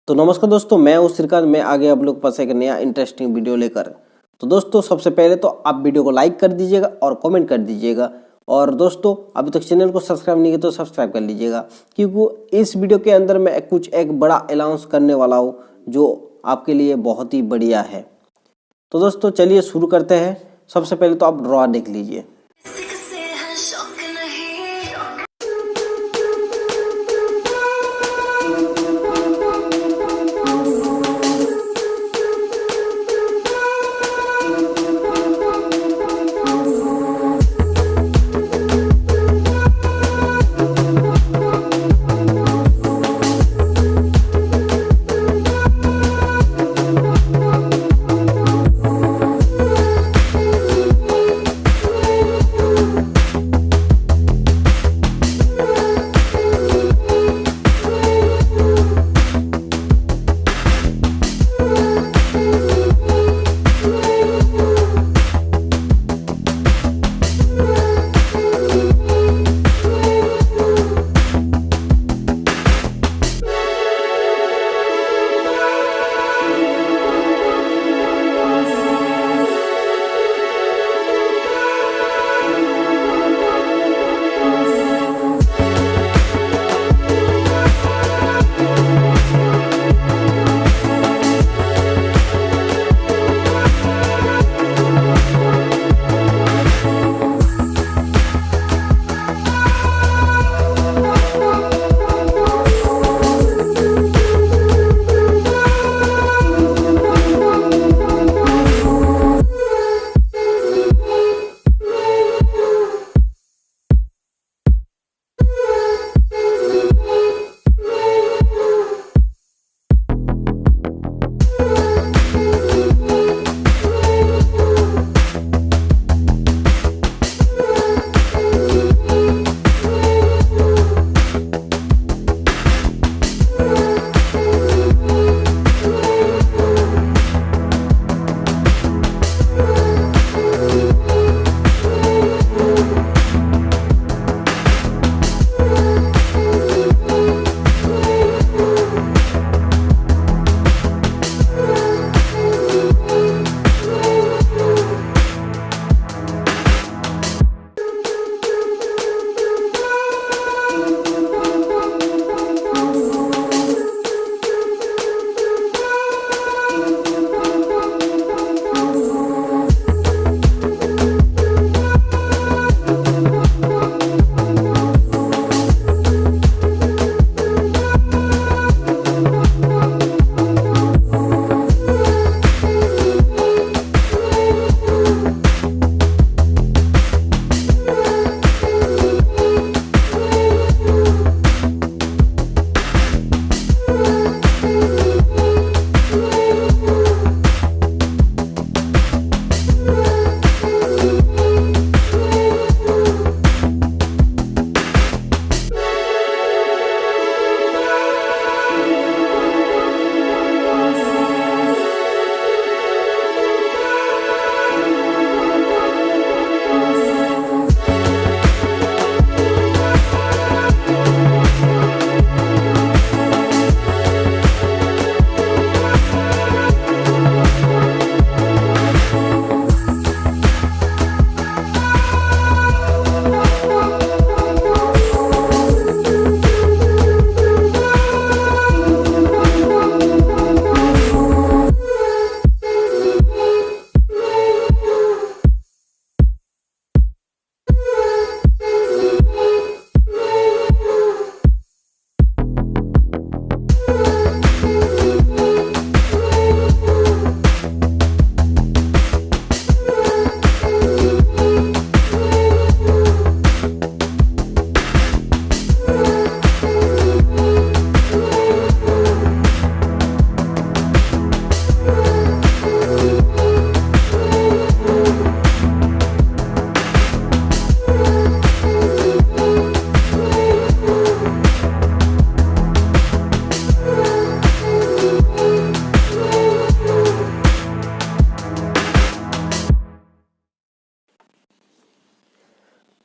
तो नमस्कार दोस्तों, मैं हूँ श्रीकांत। मैं आगे आप लोग पास एक नया इंटरेस्टिंग वीडियो लेकर। तो दोस्तों सबसे पहले तो आप वीडियो को लाइक कर दीजिएगा और कमेंट कर दीजिएगा। और दोस्तों अभी तक चैनल को सब्सक्राइब नहीं किया तो सब्सक्राइब कर लीजिएगा, क्योंकि इस वीडियो के अंदर मैं एक बड़ा अनाउंस करने वाला हूँ जो आपके लिए बहुत ही बढ़िया है। तो दोस्तों चलिए शुरू करते हैं। सबसे पहले तो आप ड्रॉ देख लीजिए।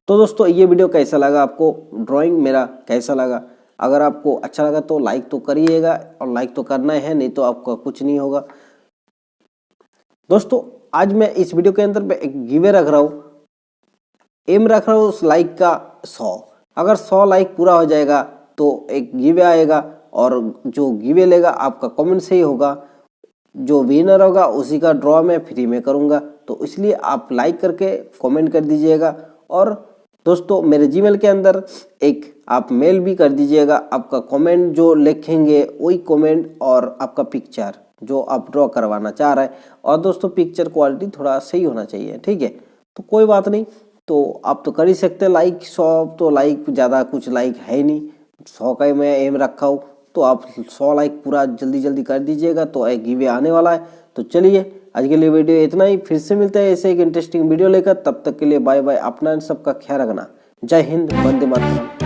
तो दोस्तों ये वीडियो कैसा लगा आपको, ड्राइंग मेरा कैसा लगा, अगर आपको अच्छा लगा तो लाइक तो करिएगा, और लाइक तो करना है, नहीं तो आपका कुछ नहीं होगा। दोस्तों आज मैं इस वीडियो के अंदर एक गिवे रख रहा हूँ, एम रख रहा हूँ उस लाइक का 100। अगर 100 लाइक पूरा हो जाएगा तो एक गिवे आएगा, और जो गिवे लेगा आपका कमेंट से ही होगा। जो विनर होगा उसी का ड्रॉ मैं फ्री में करूँगा, तो इसलिए आप लाइक करके कमेंट कर दीजिएगा। और दोस्तों मेरे जीमेल के अंदर एक आप मेल भी कर दीजिएगा। आपका कमेंट जो लिखेंगे वही कमेंट और आपका पिक्चर जो आप ड्रॉ करवाना चाह रहे हैं, और दोस्तों पिक्चर क्वालिटी थोड़ा सही होना चाहिए, ठीक है। तो कोई बात नहीं, तो आप तो कर ही सकते हैं लाइक 100। तो लाइक ज़्यादा कुछ लाइक है नहीं, 100 का ही मैं एम रखा हूँ, तो आप 100 लाइक पूरा जल्दी जल्दी कर दीजिएगा, तो एक गिवे आने वाला है। तो चलिए आज के लिए वीडियो इतना ही, फिर से मिलते हैं ऐसे एक इंटरेस्टिंग वीडियो लेकर। तब तक के लिए बाय बाय, अपना सबका ख्याल रखना। जय हिंद, वंदे मातरम।